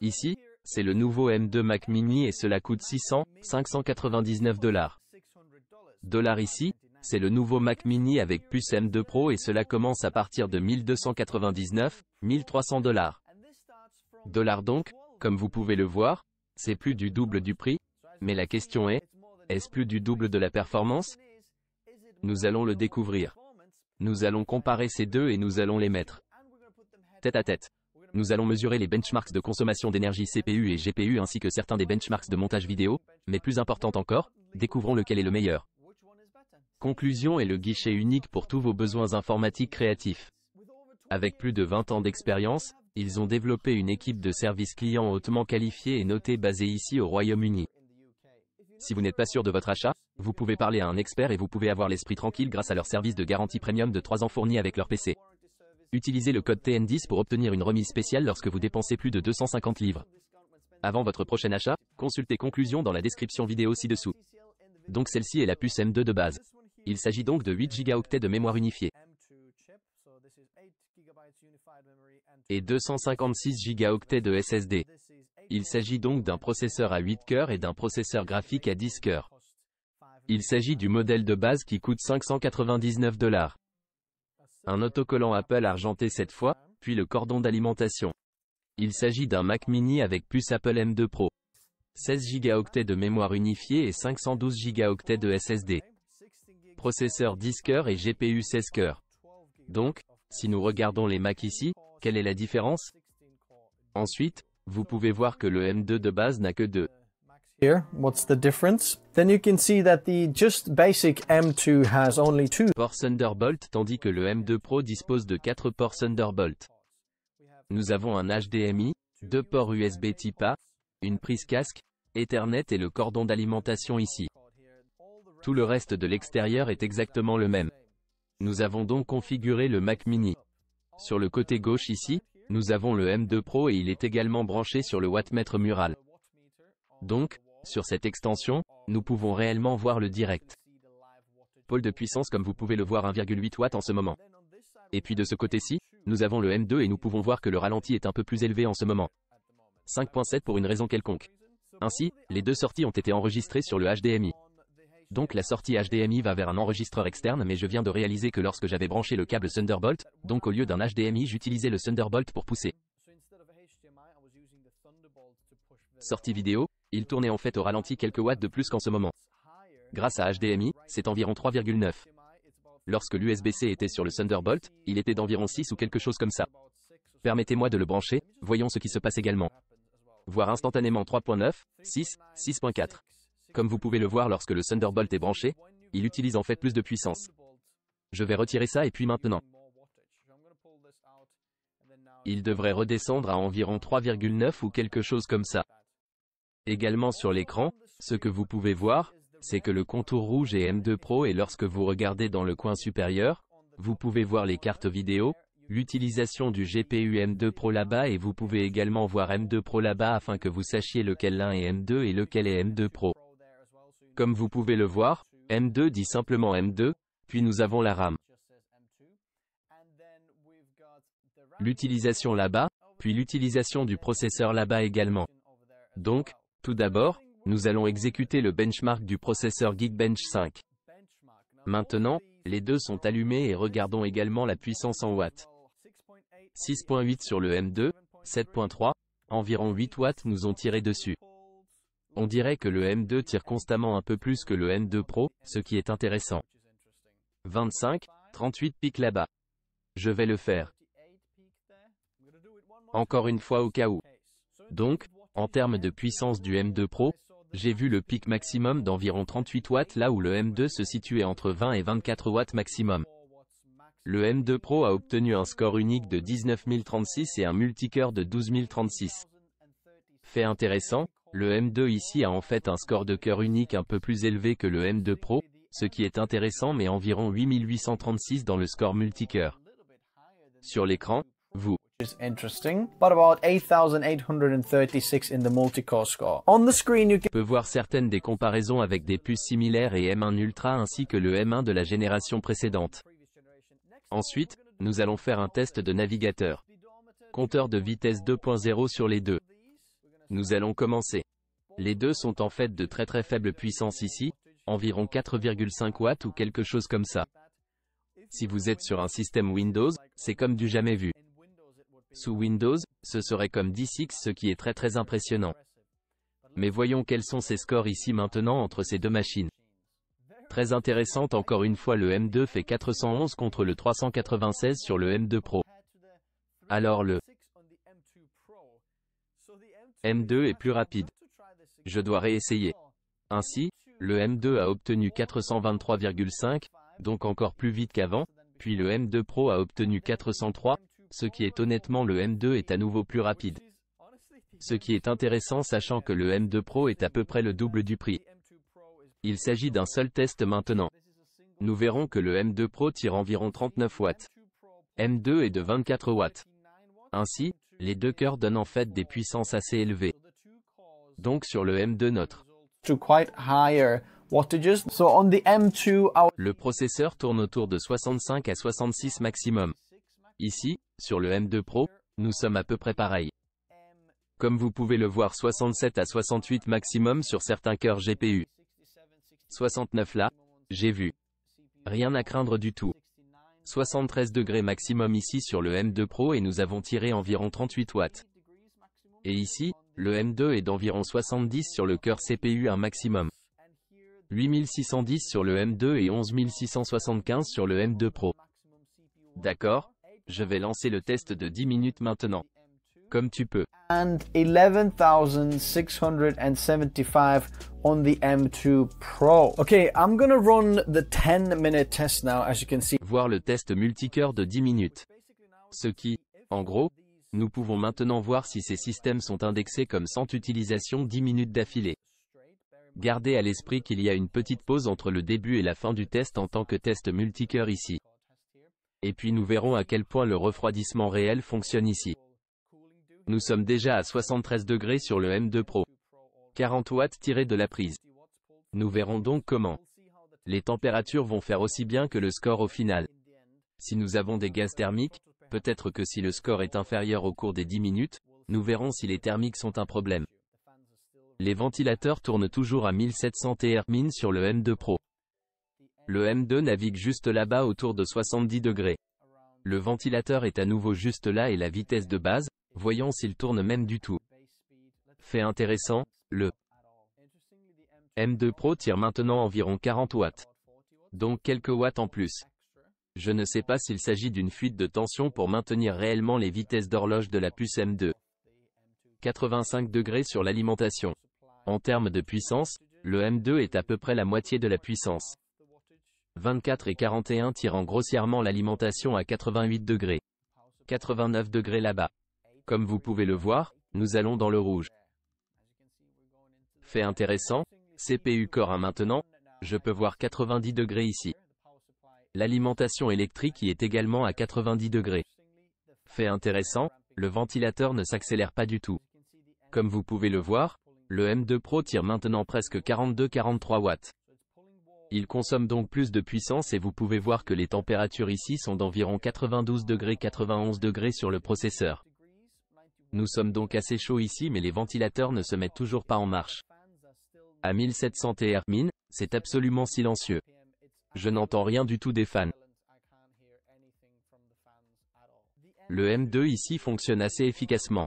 Ici, c'est le nouveau M2 Mac Mini et cela coûte $599. Ici, c'est le nouveau Mac Mini avec puce M2 Pro et cela commence à partir de $1299, $1300. Donc, comme vous pouvez le voir, c'est plus du double du prix, mais la question est-ce plus du double de la performance? Nous allons le découvrir. Nous allons comparer ces deux et nous allons les mettre tête à tête. Nous allons mesurer les benchmarks de consommation d'énergie CPU et GPU ainsi que certains des benchmarks de montage vidéo, mais plus important encore, découvrons lequel est le meilleur. Conclusion est le guichet unique pour tous vos besoins informatiques créatifs. Avec plus de 20 ans d'expérience, ils ont développé une équipe de service client hautement qualifiée et notée basée ici au Royaume-Uni. Si vous n'êtes pas sûr de votre achat, vous pouvez parler à un expert et vous pouvez avoir l'esprit tranquille grâce à leur service de garantie premium de 3 ans fourni avec leur PC. Utilisez le code TN10 pour obtenir une remise spéciale lorsque vous dépensez plus de 250 livres. Avant votre prochain achat, consultez conclusion dans la description vidéo ci-dessous. Donc celle-ci est la puce M2 de base. Il s'agit donc de 8 Go de mémoire unifiée et 256 Go de SSD. Il s'agit donc d'un processeur à 8 cœurs et d'un processeur graphique à 10 cœurs. Il s'agit du modèle de base qui coûte $599. Un autocollant Apple argenté cette fois, puis le cordon d'alimentation. Il s'agit d'un Mac Mini avec puce Apple M2 Pro. 16 Go de mémoire unifiée et 512 Go de SSD. Processeur 10 cœurs et GPU 16 cœurs. Donc, si nous regardons les Mac ici, quelle est la différence? Ensuite, vous pouvez voir que le M2 de base n'a que 2 Here, what's the difference? Then you can see that the just basic M2 has only 2 ports Thunderbolt tandis que le M2 Pro dispose de 4 ports Thunderbolt. Nous avons un HDMI, 2 ports USB Type A, une prise casque, Ethernet et le cordon d'alimentation ici. Tout le reste de l'extérieur est exactement le même. Nous avons donc configuré le Mac Mini. Sur le côté gauche ici, nous avons le M2 Pro et il est également branché sur le wattmètre mural. Donc, sur cette extension, nous pouvons réellement voir le direct. Pôle de puissance comme vous pouvez le voir 1,8 watts en ce moment. Et puis de ce côté-ci, nous avons le M2 et nous pouvons voir que le ralenti est un peu plus élevé en ce moment. 5.7 pour une raison quelconque. Ainsi, les deux sorties ont été enregistrées sur le HDMI. Donc la sortie HDMI va vers un enregistreur externe mais je viens de réaliser que lorsque j'avais branché le câble Thunderbolt, donc au lieu d'un HDMI j'utilisais le Thunderbolt pour pousser. Sortie vidéo, il tournait en fait au ralenti quelques watts de plus qu'en ce moment. Grâce à HDMI, c'est environ 3,9. Lorsque l'USB-C était sur le Thunderbolt, il était d'environ 6 ou quelque chose comme ça. Permettez-moi de le brancher, voyons ce qui se passe également. Voir instantanément 3.9, 6, 6.4. Comme vous pouvez le voir lorsque le Thunderbolt est branché, il utilise en fait plus de puissance. Je vais retirer ça et puis maintenant. Il devrait redescendre à environ 3,9 ou quelque chose comme ça. Également sur l'écran, ce que vous pouvez voir, c'est que le contour rouge est M2 Pro et lorsque vous regardez dans le coin supérieur, vous pouvez voir les cartes vidéo, l'utilisation du GPU M2 Pro là-bas et vous pouvez également voir M2 Pro là-bas afin que vous sachiez lequel l'un est M2 et lequel est M2 Pro. Comme vous pouvez le voir, M2 dit simplement M2, puis nous avons la RAM. L'utilisation là-bas, puis l'utilisation du processeur là-bas également. Donc, tout d'abord, nous allons exécuter le benchmark du processeur Geekbench 5. Maintenant, les deux sont allumés et regardons également la puissance en watts. 6.8 sur le M2, 7.3, environ 8 watts nous ont tiré dessus. On dirait que le M2 tire constamment un peu plus que le M2 Pro, ce qui est intéressant. 25, 38 pics là-bas. Je vais le faire. Encore une fois au cas où. Donc, en termes de puissance du M2 Pro, j'ai vu le pic maximum d'environ 38 watts là où le M2 se situait entre 20 et 24 watts maximum. Le M2 Pro a obtenu un score unique de 19 036 et un multicœur de 12 036. Fait intéressant, le M2 ici a en fait un score de cœur unique un peu plus élevé que le M2 Pro, ce qui est intéressant mais environ 8 836 dans le score multicœur. Sur l'écran, vous is interesting, but about 8,836 in the multi-core score. On the screen, you pouvez voir certaines des comparaisons avec des puces similaires et M1 Ultra ainsi que le M1 de la génération précédente. Ensuite, nous allons faire un test de navigateur. Compteur de vitesse 2.0 sur les deux. Nous allons commencer. Les deux sont en fait de très faible puissance ici, environ 4,5 watts ou quelque chose comme ça. Si vous êtes sur un système Windows, c'est comme du jamais vu. Sous Windows, ce serait comme 10x, ce qui est très impressionnant. Mais voyons quels sont ces scores ici maintenant entre ces deux machines. Très intéressante encore une fois, le M2 fait 411 contre le 396 sur le M2 Pro. Alors le M2 est plus rapide. Je dois réessayer. Ainsi, le M2 a obtenu 423,5, donc encore plus vite qu'avant, puis le M2 Pro a obtenu 403, ce qui est honnêtement le M2 est à nouveau plus rapide. Ce qui est intéressant sachant que le M2 Pro est à peu près le double du prix. Il s'agit d'un seul test maintenant. Nous verrons que le M2 Pro tire environ 39 watts. M2 est de 24 watts. Ainsi, les deux cœurs donnent en fait des puissances assez élevées. Donc sur le M2 notre le processeur tourne autour de 65 à 66 maximum. Ici, sur le M2 Pro, nous sommes à peu près pareil. Comme vous pouvez le voir, 67 à 68 maximum sur certains cœurs GPU. 69 là, j'ai vu. Rien à craindre du tout. 73 degrés maximum ici sur le M2 Pro et nous avons tiré environ 38 watts. Et ici, le M2 est d'environ 70 sur le cœur CPU un maximum. 8610 sur le M2 et 11675 sur le M2 Pro. D'accord, je vais lancer le test de 10 minutes maintenant. Comme tu peux. And 11,675 on the M2 Pro. Okay, I'm gonna run the 10-minute test now, as you can see. Voir le test multicœur de 10 minutes. Ce qui, en gros, nous pouvons maintenant voir si ces systèmes sont indexés comme sans utilisation 10 minutes d'affilée. Gardez à l'esprit qu'il y a une petite pause entre le début et la fin du test en tant que test multicœur ici. Et puis nous verrons à quel point le refroidissement réel fonctionne ici. Nous sommes déjà à 73 degrés sur le M2 Pro. 40 watts tirés de la prise. Nous verrons donc comment les températures vont faire aussi bien que le score au final. Si nous avons des gaz thermiques, peut-être que si le score est inférieur au cours des 10 minutes, nous verrons si les thermiques sont un problème. Les ventilateurs tournent toujours à 1700 Thermin sur le M2 Pro. Le M2 navigue juste là-bas autour de 70 degrés. Le ventilateur est à nouveau juste là et la vitesse de base, voyons s'il tourne même du tout. Fait intéressant, le M2 Pro tire maintenant environ 40 watts. Donc quelques watts en plus. Je ne sais pas s'il s'agit d'une fuite de tension pour maintenir réellement les vitesses d'horloge de la puce M2. 85 degrés sur l'alimentation. En termes de puissance, le M2 est à peu près la moitié de la puissance. 24 et 41 tirant grossièrement l'alimentation à 88 degrés. 89 degrés là-bas. Comme vous pouvez le voir, nous allons dans le rouge. Fait intéressant, CPU Core 1 maintenant, je peux voir 90 degrés ici. L'alimentation électrique y est également à 90 degrés. Fait intéressant, le ventilateur ne s'accélère pas du tout. Comme vous pouvez le voir, le M2 Pro tire maintenant presque 42-43 watts. Il consomme donc plus de puissance et vous pouvez voir que les températures ici sont d'environ 92 degrés 91 degrés sur le processeur. Nous sommes donc assez chauds ici mais les ventilateurs ne se mettent toujours pas en marche. À 1700 Thermin, c'est absolument silencieux. Je n'entends rien du tout des fans. Le M2 ici fonctionne assez efficacement.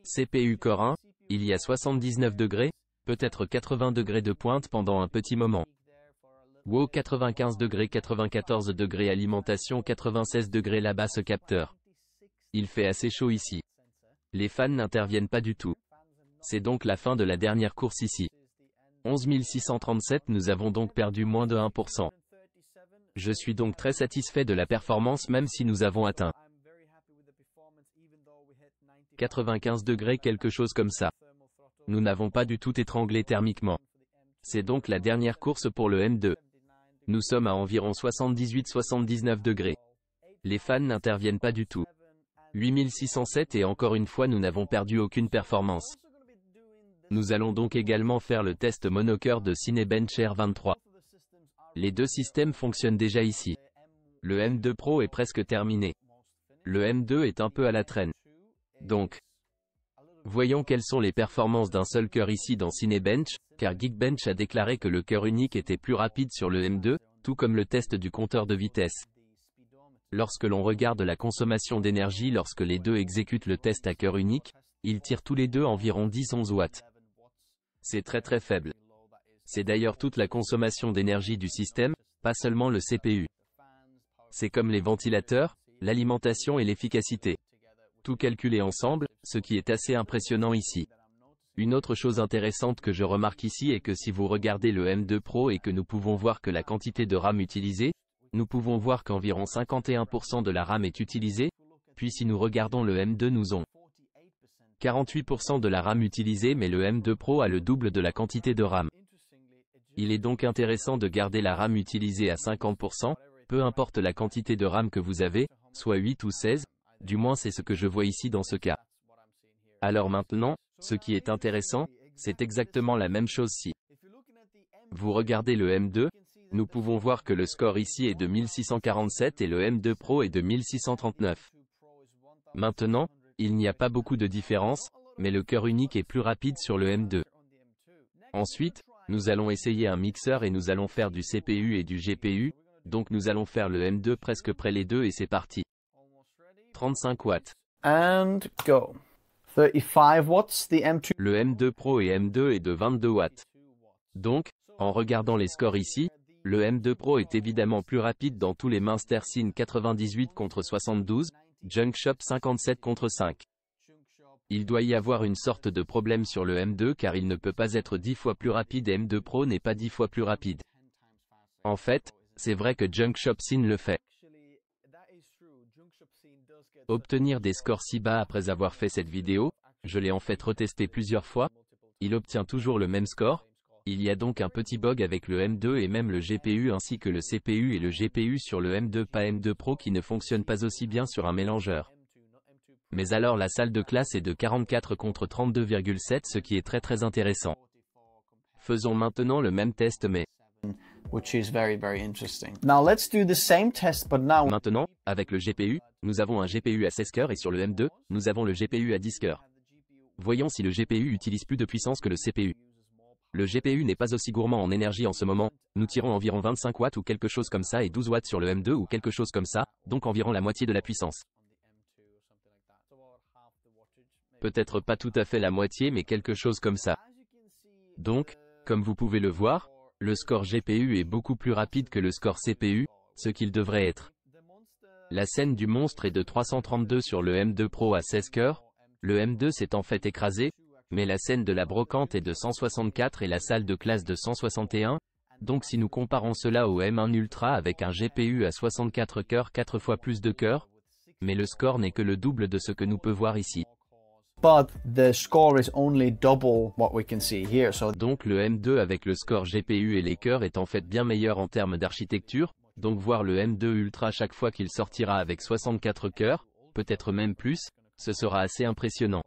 CPU Core 1, il y a 79 degrés, peut-être 80 degrés de pointe pendant un petit moment. Wow, 95 degrés 94 degrés alimentation 96 degrés là-bas ce capteur. Il fait assez chaud ici. Les fans n'interviennent pas du tout. C'est donc la fin de la dernière course ici. 11637 nous avons donc perdu moins de 1%. Je suis donc très satisfait de la performance même si nous avons atteint 95 degrés quelque chose comme ça. Nous n'avons pas du tout étranglé thermiquement. C'est donc la dernière course pour le M2. Nous sommes à environ 78-79 degrés. Les fans n'interviennent pas du tout. 8607 et encore une fois nous n'avons perdu aucune performance. Nous allons donc également faire le test monocœur de Cinebench R23. Les deux systèmes fonctionnent déjà ici. Le M2 Pro est presque terminé. Le M2 est un peu à la traîne. Donc, Voyons quelles sont les performances d'un seul cœur ici dans Cinebench, car Geekbench a déclaré que le cœur unique était plus rapide sur le M2, tout comme le test du compteur de vitesse. Lorsque l'on regarde la consommation d'énergie lorsque les deux exécutent le test à cœur unique, ils tirent tous les deux environ 10-11 watts. C'est très faible. C'est d'ailleurs toute la consommation d'énergie du système, pas seulement le CPU. C'est comme les ventilateurs, l'alimentation et l'efficacité. Tout calculé ensemble, ce qui est assez impressionnant ici. Une autre chose intéressante que je remarque ici est que si vous regardez le M2 Pro et que nous pouvons voir que la quantité de RAM utilisée, nous pouvons voir qu'environ 51% de la RAM est utilisée, puis si nous regardons le M2 nous avons 48% de la RAM utilisée mais le M2 Pro a le double de la quantité de RAM. Il est donc intéressant de garder la RAM utilisée à 50%, peu importe la quantité de RAM que vous avez, soit 8 ou 16, du moins c'est ce que je vois ici dans ce cas. Alors maintenant, ce qui est intéressant, c'est exactement la même chose si vous regardez le M2, nous pouvons voir que le score ici est de 1647 et le M2 Pro est de 1639. Maintenant, il n'y a pas beaucoup de différence, mais le cœur unique est plus rapide sur le M2. Ensuite, nous allons essayer un mixeur et nous allons faire du CPU et du GPU, donc nous allons faire le M2 presque près les deux et c'est parti. 35 watts. And go. 35 watts, the M2. Le M2 Pro et M2 est de 22 watts. Donc, en regardant les scores ici, le M2 Pro est évidemment plus rapide dans tous les Minster Cine 98 contre 72, Junkshop 57 contre 5. Il doit y avoir une sorte de problème sur le M2 car il ne peut pas être 10 fois plus rapide et M2 Pro n'est pas 10 fois plus rapide. En fait, c'est vrai que Junkshop Cine le fait. Obtenir des scores si bas après avoir fait cette vidéo, je l'ai en fait retesté plusieurs fois, il obtient toujours le même score. Il y a donc un petit bug avec le M2 et même le GPU ainsi que le CPU et le GPU sur le M2 pas M2 Pro qui ne fonctionne pas aussi bien sur un mélangeur. Mais alors la salle de classe est de 44 contre 32,7 ce qui est très intéressant. Faisons maintenant le même test mais Which is very interesting. Now let's do the same test but now. Maintenant, avec le GPU, nous avons un GPU à 16 cœurs et sur le M2, nous avons le GPU à 10 cœurs. Voyons si le GPU utilise plus de puissance que le CPU. Le GPU n'est pas aussi gourmand en énergie en ce moment, nous tirons environ 25 watts ou quelque chose comme ça et 12 watts sur le M2 ou quelque chose comme ça, donc environ la moitié de la puissance. Peut-être pas tout à fait la moitié mais quelque chose comme ça. Donc, comme vous pouvez le voir, le score GPU est beaucoup plus rapide que le score CPU, ce qu'il devrait être. La scène du monstre est de 332 sur le M2 Pro à 16 cœurs, le M2 s'est en fait écrasé, mais la scène de la brocante est de 164 et la salle de classe de 161, donc si nous comparons cela au M1 Ultra avec un GPU à 64 cœurs 4 fois plus de cœurs, mais le score n'est que le double de ce que nous peut voir ici. But the score is only double what we can see here. So donc le M2 avec le score GPU et les cœurs est en fait bien meilleur en termes d'architecture, donc voir le M2 Ultra chaque fois qu'il sortira avec 64 cœurs, peut-être même plus, ce sera assez impressionnant.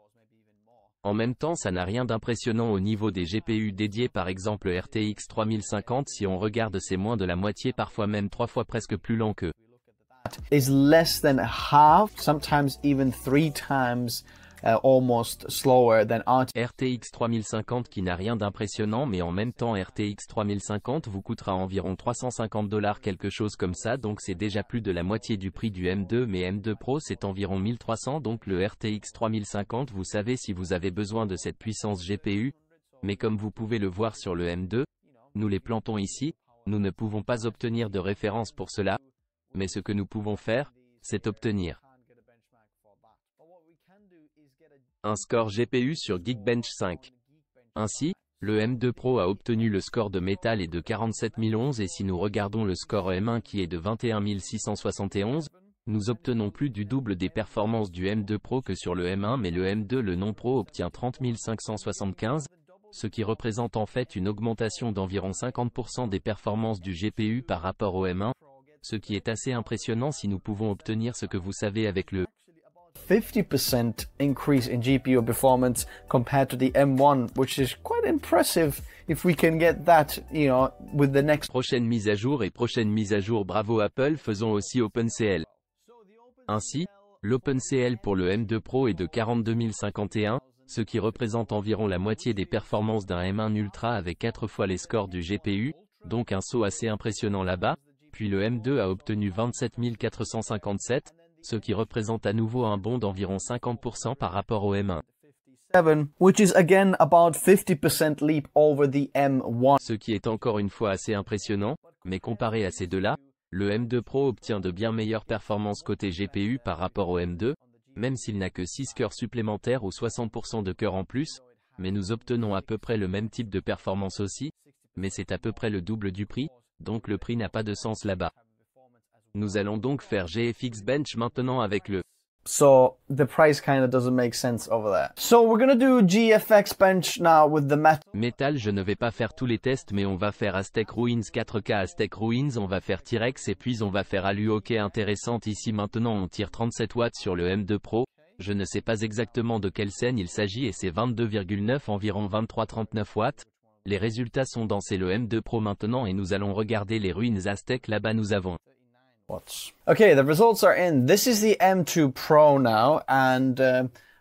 En même temps ça n'a rien d'impressionnant au niveau des GPU dédiés par exemple RTX 3050 si on regarde c'est moins de la moitié parfois même 3 fois presque plus lent que. Is less than half, sometimes even 3 times almost slower than RTX 3050 qui n'a rien d'impressionnant mais en même temps RTX 3050 vous coûtera environ $350 quelque chose comme ça donc c'est déjà plus de la moitié du prix du M2 mais M2 Pro c'est environ 1300 donc le RTX 3050 vous savez si vous avez besoin de cette puissance GPU, mais comme vous pouvez le voir sur le M2, nous les plantons ici, nous ne pouvons pas obtenir de référence pour cela, mais ce que nous pouvons faire, c'est obtenir un score GPU sur Geekbench 5. Ainsi, le M2 Pro a obtenu le score de métal est de 47011 et si nous regardons le score M1 qui est de 21671, nous obtenons plus du double des performances du M2 Pro que sur le M1 mais le M2 le non Pro obtient 30575, ce qui représente en fait une augmentation d'environ 50% des performances du GPU par rapport au M1, ce qui est assez impressionnant si nous pouvons obtenir ce que vous savez avec le 50% increase in GPU performance compared to the M1, which is quite impressive if we can get that, you know, with the next prochaine mise à jour et prochaine mise à jour. Bravo Apple, faisons aussi OpenCL. Ainsi, l'OpenCL pour le M2 Pro est de 42051, ce qui représente environ la moitié des performances d'un M1 Ultra avec 4 fois les scores du GPU, donc un saut assez impressionnant là-bas. Puis le M2 a obtenu 27 457, ce qui représente à nouveau un bond d'environ 50% par rapport au M1. Which is again about 50% leap over the M1. Ce qui est encore une fois assez impressionnant, mais comparé à ces deux-là, le M2 Pro obtient de bien meilleures performances côté GPU par rapport au M2, même s'il n'a que 6 cœurs supplémentaires ou 60% de cœurs en plus, mais nous obtenons à peu près le même type de performance aussi, mais c'est à peu près le double du prix, donc le prix n'a pas de sens là-bas. Nous allons donc faire GFX Bench maintenant avec le So the price kind of doesn't make sense over there. So we're going to do GFX Bench now with the Metal. Je ne vais pas faire tous les tests, mais on va faire Aztec Ruins 4K Aztec Ruins, on va faire T-Rex et puis on va faire Alu. Ok, intéressante ici maintenant on tire 37 watts sur le M2 Pro. Je ne sais pas exactement de quelle scène il s'agit et c'est 22,9 environ 23-39 watts. Les résultats sont dans c'est le M2 Pro maintenant et nous allons regarder les ruines Aztec. Là-bas nous avons Okay, the results are in. This is the M2 Pro now, and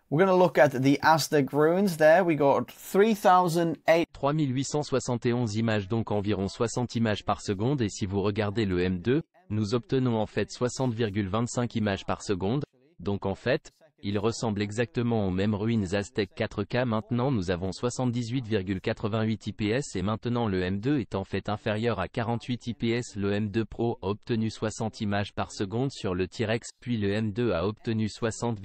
we're going to look at the Aztec ruins there. We got 3871 images, donc environ 60 images par seconde, et si vous regardez le M2, nous obtenons en fait 60,25 images par seconde, donc en fait, il ressemble exactement aux mêmes ruines Aztec 4K. Maintenant nous avons 78,88 IPS et maintenant le M2 est en fait inférieur à 48 IPS. Le M2 Pro a obtenu 60 images par seconde sur le T-Rex, puis le M2 a obtenu 60,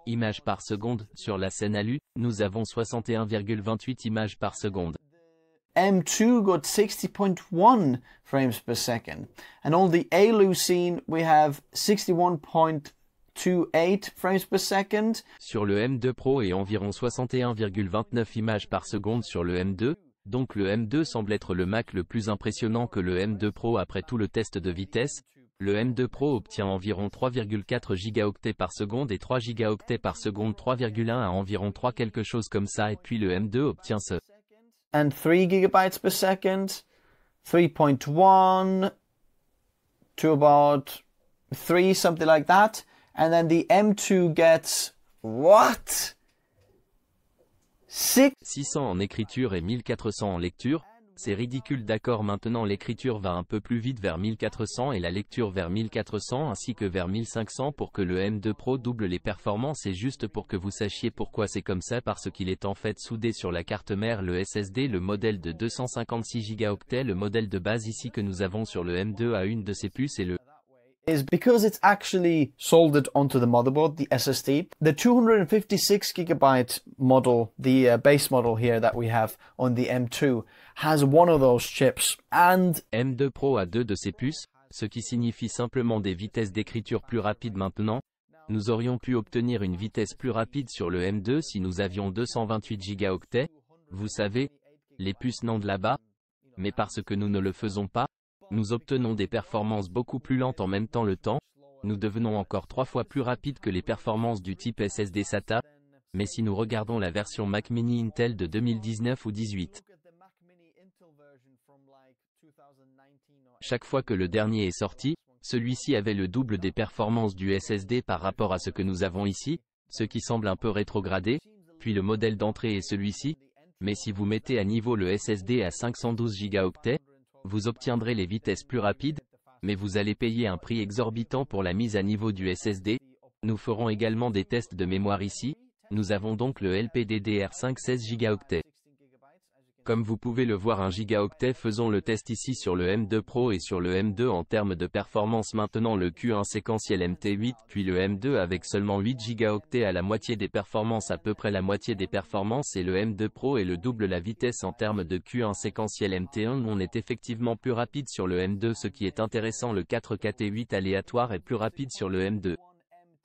images par seconde sur la scène Alu. Nous avons 61,28 images par seconde. M2 got 60.1 frames per second, and on the Alu scene we have 61.28 frames per second. Sur le M2 Pro et environ 61,29 images par seconde sur le M2, donc le M2 semble être le Mac le plus impressionnant que le M2 Pro après tout le test de vitesse. Le M2 Pro obtient environ 3,4 gigaoctets par seconde et 3 gigaoctets par seconde, 3,1 à environ 3 quelque chose comme ça, et puis le M2 obtient ce and 3 gigabytes per second, 3.1 to about 3, something like that. And then the M2 gets, what? 600 en écriture et 1400 en lecture. C'est ridicule, d'accord. Maintenant l'écriture va un peu plus vite vers 1400 et la lecture vers 1400 ainsi que vers 1500 pour que le M2 Pro double les performances, et juste pour que vous sachiez pourquoi c'est comme ça, parce qu'il est en fait soudé sur la carte mère, le SSD, le modèle de 256 Go, le modèle de base ici que nous avons sur le M2 a une de ses puces, et le is because it's actually soldered onto the motherboard, the SSD. The 256 gigabyte model, the base model here that we have on the M2, has one of those chips. And M2 Pro a 2 de ces puces, ce qui signifie simplement des vitesses d'écriture plus rapides maintenant. Nous aurions pu obtenir une vitesse plus rapide sur le M2 si nous avions 228 gigaoctets. Vous savez, les puces NAND là-bas. Mais parce que nous ne le faisons pas, nous obtenons des performances beaucoup plus lentes en même temps le temps. Nous devenons encore 3 fois plus rapides que les performances du type SSD SATA. Mais si nous regardons la version Mac Mini Intel de 2019 ou 18, chaque fois que le dernier est sorti, celui-ci avait le double des performances du SSD par rapport à ce que nous avons ici, ce qui semble un peu rétrogradé. Puis le modèle d'entrée est celui-ci. Mais si vous mettez à niveau le SSD à 512 gigaoctets, vous obtiendrez les vitesses plus rapides, mais vous allez payer un prix exorbitant pour la mise à niveau du SSD. Nous ferons également des tests de mémoire ici. Nous avons donc le LPDDR5 16 gigaoctets. Comme vous pouvez le voir, 1 gigaoctet. Faisons le test ici sur le M2 Pro et sur le M2 en termes de performance. Maintenant le Q1 séquentiel MT8, puis le M2 avec seulement 8 gigaoctets à la moitié des performances, à peu près la moitié des performances, et le M2 Pro est le double la vitesse en termes de Q1 séquentiel MT1. On est effectivement plus rapide sur le M2, ce qui est intéressant. Le 4K T8 aléatoire est plus rapide sur le M2.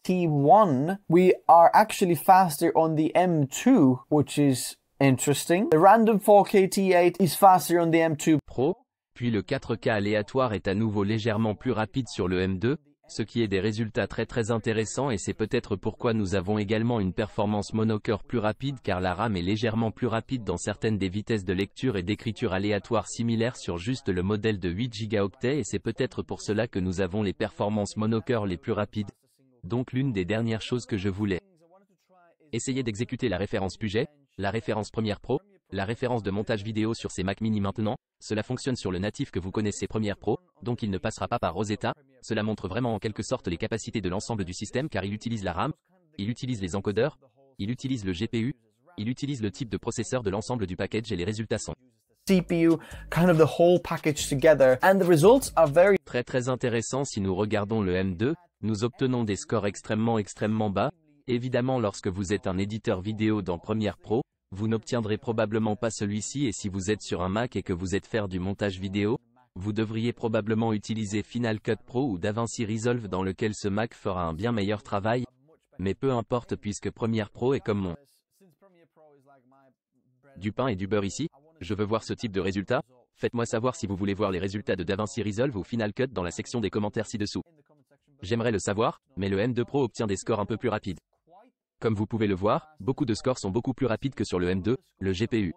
T1, we are actually faster on the M2, which is interesting. The random 4K T8 is faster on the M2 Pro, puis le 4K aléatoire est à nouveau légèrement plus rapide sur le M2, ce qui est des résultats très intéressants, et c'est peut-être pourquoi nous avons également une performance monocœur plus rapide, car la RAM est légèrement plus rapide dans certaines des vitesses de lecture et d'écriture aléatoire similaires sur juste le modèle de 8 gigaoctets, et c'est peut-être pour cela que nous avons les performances monocœur les plus rapides. Donc l'une des dernières choses que je voulais Essayez d'exécuter la référence Puget, la référence Premiere Pro, la référence de montage vidéo sur ces Mac mini maintenant. Cela fonctionne sur le natif que vous connaissez Premiere Pro, donc il ne passera pas par Rosetta. Cela montre vraiment en quelque sorte les capacités de l'ensemble du système car il utilise la RAM, il utilise les encodeurs, il utilise le GPU, il utilise le type de processeur de l'ensemble du package et les résultats sont CPU, kind of the whole package together, and the results are very très intéressants. Si nous regardons le M2, nous obtenons des scores extrêmement bas. Évidemment, lorsque vous êtes un éditeur vidéo dans Premiere Pro, vous n'obtiendrez probablement pas celui-ci et si vous êtes sur un Mac et que vous êtes faire du montage vidéo, vous devriez probablement utiliser Final Cut Pro ou DaVinci Resolve dans lequel ce Mac fera un bien meilleur travail. Mais peu importe puisque Premiere Pro est comme mon du pain et du beurre ici. Je veux voir ce type de résultat. Faites-moi savoir si vous voulez voir les résultats de DaVinci Resolve ou Final Cut dans la section des commentaires ci-dessous. J'aimerais le savoir, mais le M2 Pro obtient des scores un peu plus rapides. Comme vous pouvez le voir, beaucoup de scores sont beaucoup plus rapides que sur le M2, le GPU.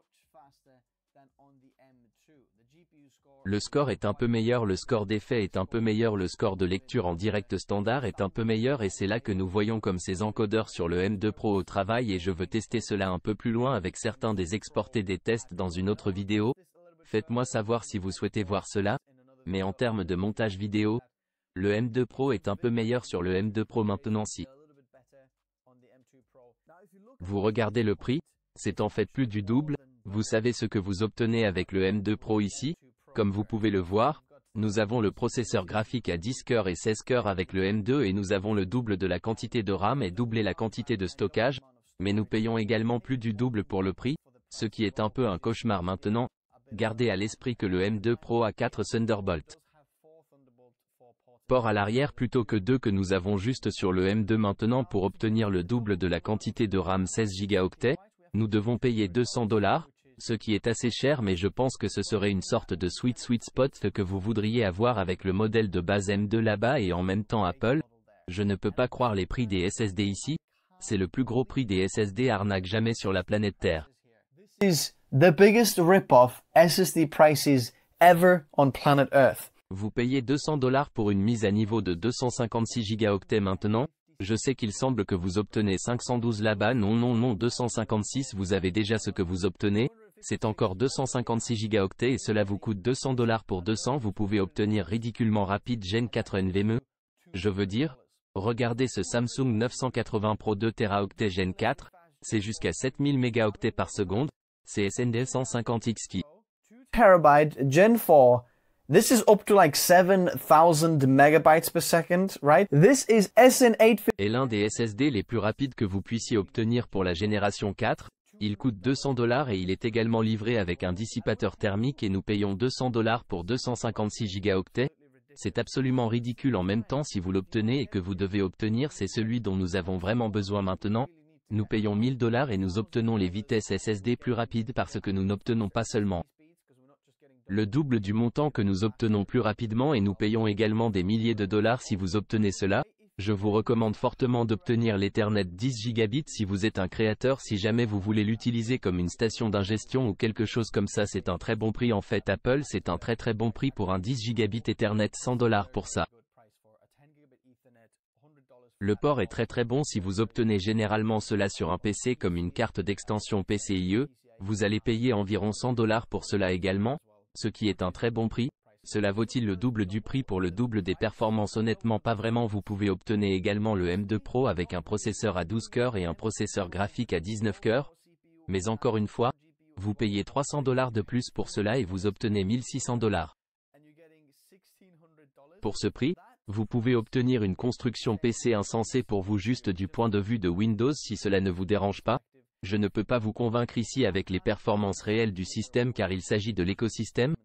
Le score est un peu meilleur, le score d'effet est un peu meilleur, le score de lecture en direct standard est un peu meilleur et c'est là que nous voyons comme ces encodeurs sur le M2 Pro au travail et je veux tester cela un peu plus loin avec certains des exportés des tests dans une autre vidéo. Faites-moi savoir si vous souhaitez voir cela, mais en termes de montage vidéo, le M2 Pro est un peu meilleur sur le M2 Pro maintenant si vous regardez le prix, c'est en fait plus du double, vous savez ce que vous obtenez avec le M2 Pro ici, comme vous pouvez le voir, nous avons le processeur graphique à 10 cœurs et 16 cœurs avec le M2 et nous avons le double de la quantité de RAM et doubler la quantité de stockage, mais nous payons également plus du double pour le prix, ce qui est un peu un cauchemar maintenant. Gardez à l'esprit que le M2 Pro a 4 Thunderbolt ports à l'arrière plutôt que 2 que nous avons juste sur le M2 maintenant pour obtenir le double de la quantité de RAM 16 Go. Nous devons payer $200, ce qui est assez cher mais je pense que ce serait une sorte de sweet spot que vous voudriez avoir avec le modèle de base M2 là-bas et en même temps Apple. Je ne peux pas croire les prix des SSD ici. C'est le plus gros prix des SSD arnaque jamais sur la planète Terre. This is the biggest rip-off SSD prices ever on planet Earth. Vous payez $200 pour une mise à niveau de 256 Go maintenant. Je sais qu'il semble que vous obtenez 512 là-bas. Non, 256 vous avez déjà ce que vous obtenez. C'est encore 256 Go et cela vous coûte $200 pour 200. Vous pouvez obtenir ridiculement rapide Gen 4 NVMe. Je veux dire, regardez ce Samsung 980 Pro 2 Teraoctets Gen 4. C'est jusqu'à 7000 mégaoctets par seconde. C'est SND 150X qui Terabyte Gen 4. This is up to like 7000 megabytes per second, right? This is SN850. est l'un des SSD les plus rapides que vous puissiez obtenir pour la génération 4. Il coûte $200 et il est également livré avec un dissipateur thermique et nous payons $200 pour 256 Go. C'est absolument ridicule en même temps si vous l'obtenez et que vous devez obtenir c'est celui dont nous avons vraiment besoin maintenant. Nous payons $1000 et nous obtenons les vitesses SSD plus rapides parce que nous n'obtenons pas seulement le double du montant que nous obtenons plus rapidement et nous payons également des milliers de dollars si vous obtenez cela. Je vous recommande fortement d'obtenir l'Ethernet 10 gigabits si vous êtes un créateur si jamais vous voulez l'utiliser comme une station d'ingestion ou quelque chose comme ça c'est un très bon prix en fait Apple c'est un très bon prix pour un 10 gigabits Ethernet $100 pour ça. Le port est très bon si vous obtenez généralement cela sur un PC comme une carte d'extension PCIe, vous allez payer environ $100 pour cela également. Ce qui est un très bon prix. Cela vaut-il le double du prix pour le double des performances? Honnêtement pas vraiment. Vous pouvez obtenir également le M2 Pro avec un processeur à 12 cœurs et un processeur graphique à 19 cœurs. Mais encore une fois, vous payez $300 de plus pour cela et vous obtenez $1600. Pour ce prix, vous pouvez obtenir une construction PC insensée pour vous juste du point de vue de Windows si cela ne vous dérange pas. Je ne peux pas vous convaincre ici avec les performances réelles du système car il s'agit de l'écosystème.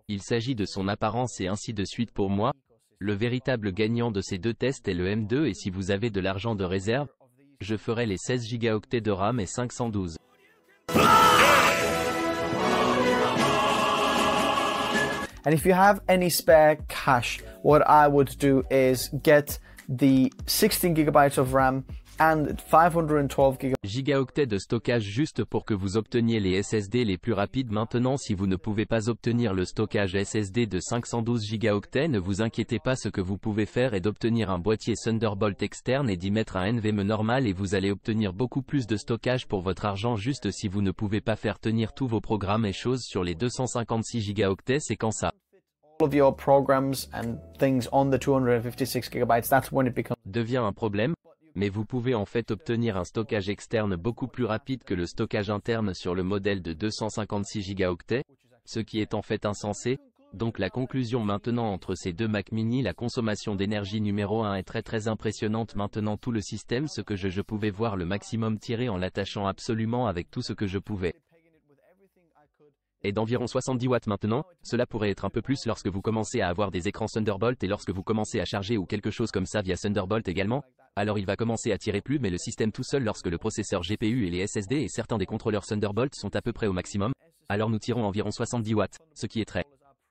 Il s'agit de son apparence et ainsi de suite pour moi. Le véritable gagnant de ces deux tests est le M2 et si vous avez de l'argent de réserve, je ferai les 16 Go de RAM et 512. And if you have any spare cash, what I would do is get the 16 gigabytes of RAM and 512 gigaoctets de stockage juste pour que vous obteniez les SSD les plus rapides. Maintenant, si vous ne pouvez pas obtenir le stockage SSD de 512 gigaoctets, ne vous inquiétez pas, ce que vous pouvez faire est d'obtenir un boîtier Thunderbolt externe et d'y mettre un NVMe normal et vous allez obtenir beaucoup plus de stockage pour votre argent. Juste si vous ne pouvez pas faire tenir tous vos programmes et choses sur les 256 gigaoctets, c'est quand ça of your programs and things on the 256 gigabytes, that's when it becomes devient un problème. Mais vous pouvez en fait obtenir un stockage externe beaucoup plus rapide que le stockage interne sur le modèle de 256 gigaoctets, ce qui est en fait insensé. Donc la conclusion maintenant entre ces deux Mac mini, la consommation d'énergie numéro 1 est très impressionnante. Maintenant tout le système, ce que je pouvais voir le maximum tiré en l'attachant absolument avec tout ce que je pouvais, est d'environ 70 watts maintenant. Cela pourrait être un peu plus lorsque vous commencez à avoir des écrans Thunderbolt et lorsque vous commencez à charger ou quelque chose comme ça via Thunderbolt également. Alors il va commencer à tirer plus, mais le système tout seul, lorsque le processeur GPU et les SSD et certains des contrôleurs Thunderbolt sont à peu près au maximum, alors nous tirons environ 70 watts, ce qui est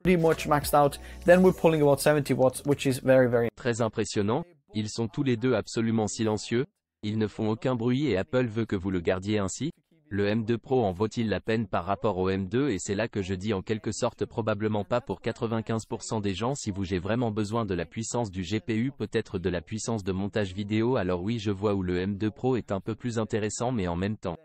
pretty much maxed out. Then we're pulling about 70 watts, which is very très impressionnant. Ils sont tous les deux absolument silencieux, ils ne font aucun bruit et Apple veut que vous le gardiez ainsi. Le M2 Pro en vaut-il la peine par rapport au M2? Et c'est là que je dis en quelque sorte probablement pas pour 95% des gens. Si vous avez vraiment besoin de la puissance du GPU, peut-être de la puissance de montage vidéo, alors oui, je vois où le M2 Pro est un peu plus intéressant, mais en même temps,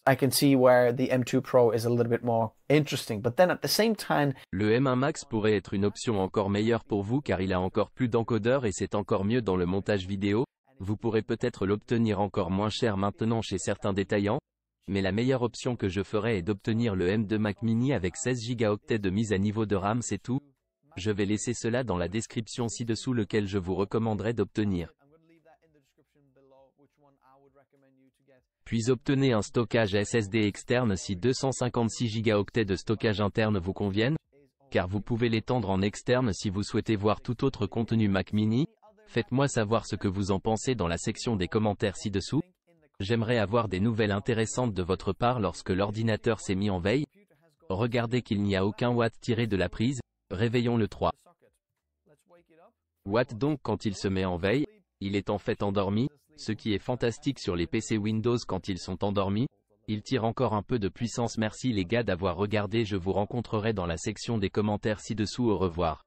I can see where the M2 Pro is a little bit more interesting, but then at the same time, le M1 Max pourrait être une option encore meilleure pour vous car il a encore plus d'encodeurs et c'est encore mieux dans le montage vidéo. Vous pourrez peut-être l'obtenir encore moins cher maintenant chez certains détaillants. Mais la meilleure option que je ferais est d'obtenir le M2 Mac mini avec 16 gigaoctets de mise à niveau de RAM, c'est tout. Je vais laisser cela dans la description ci-dessous, lequel je vous recommanderais d'obtenir. Puis obtenez un stockage SSD externe si 256 gigaoctets de stockage interne vous conviennent, car vous pouvez l'étendre en externe si vous souhaitez voir tout autre contenu Mac mini. Faites-moi savoir ce que vous en pensez dans la section des commentaires ci-dessous. J'aimerais avoir des nouvelles intéressantes de votre part lorsque l'ordinateur s'est mis en veille. Regardez qu'il n'y a aucun watt tiré de la prise. Réveillons le 3 watts donc quand il se met en veille. Il est en fait endormi, ce qui est fantastique sur les PC Windows quand ils sont endormis. Il tire encore un peu de puissance. Merci les gars d'avoir regardé. Je vous rencontrerai dans la section des commentaires ci-dessous. Au revoir.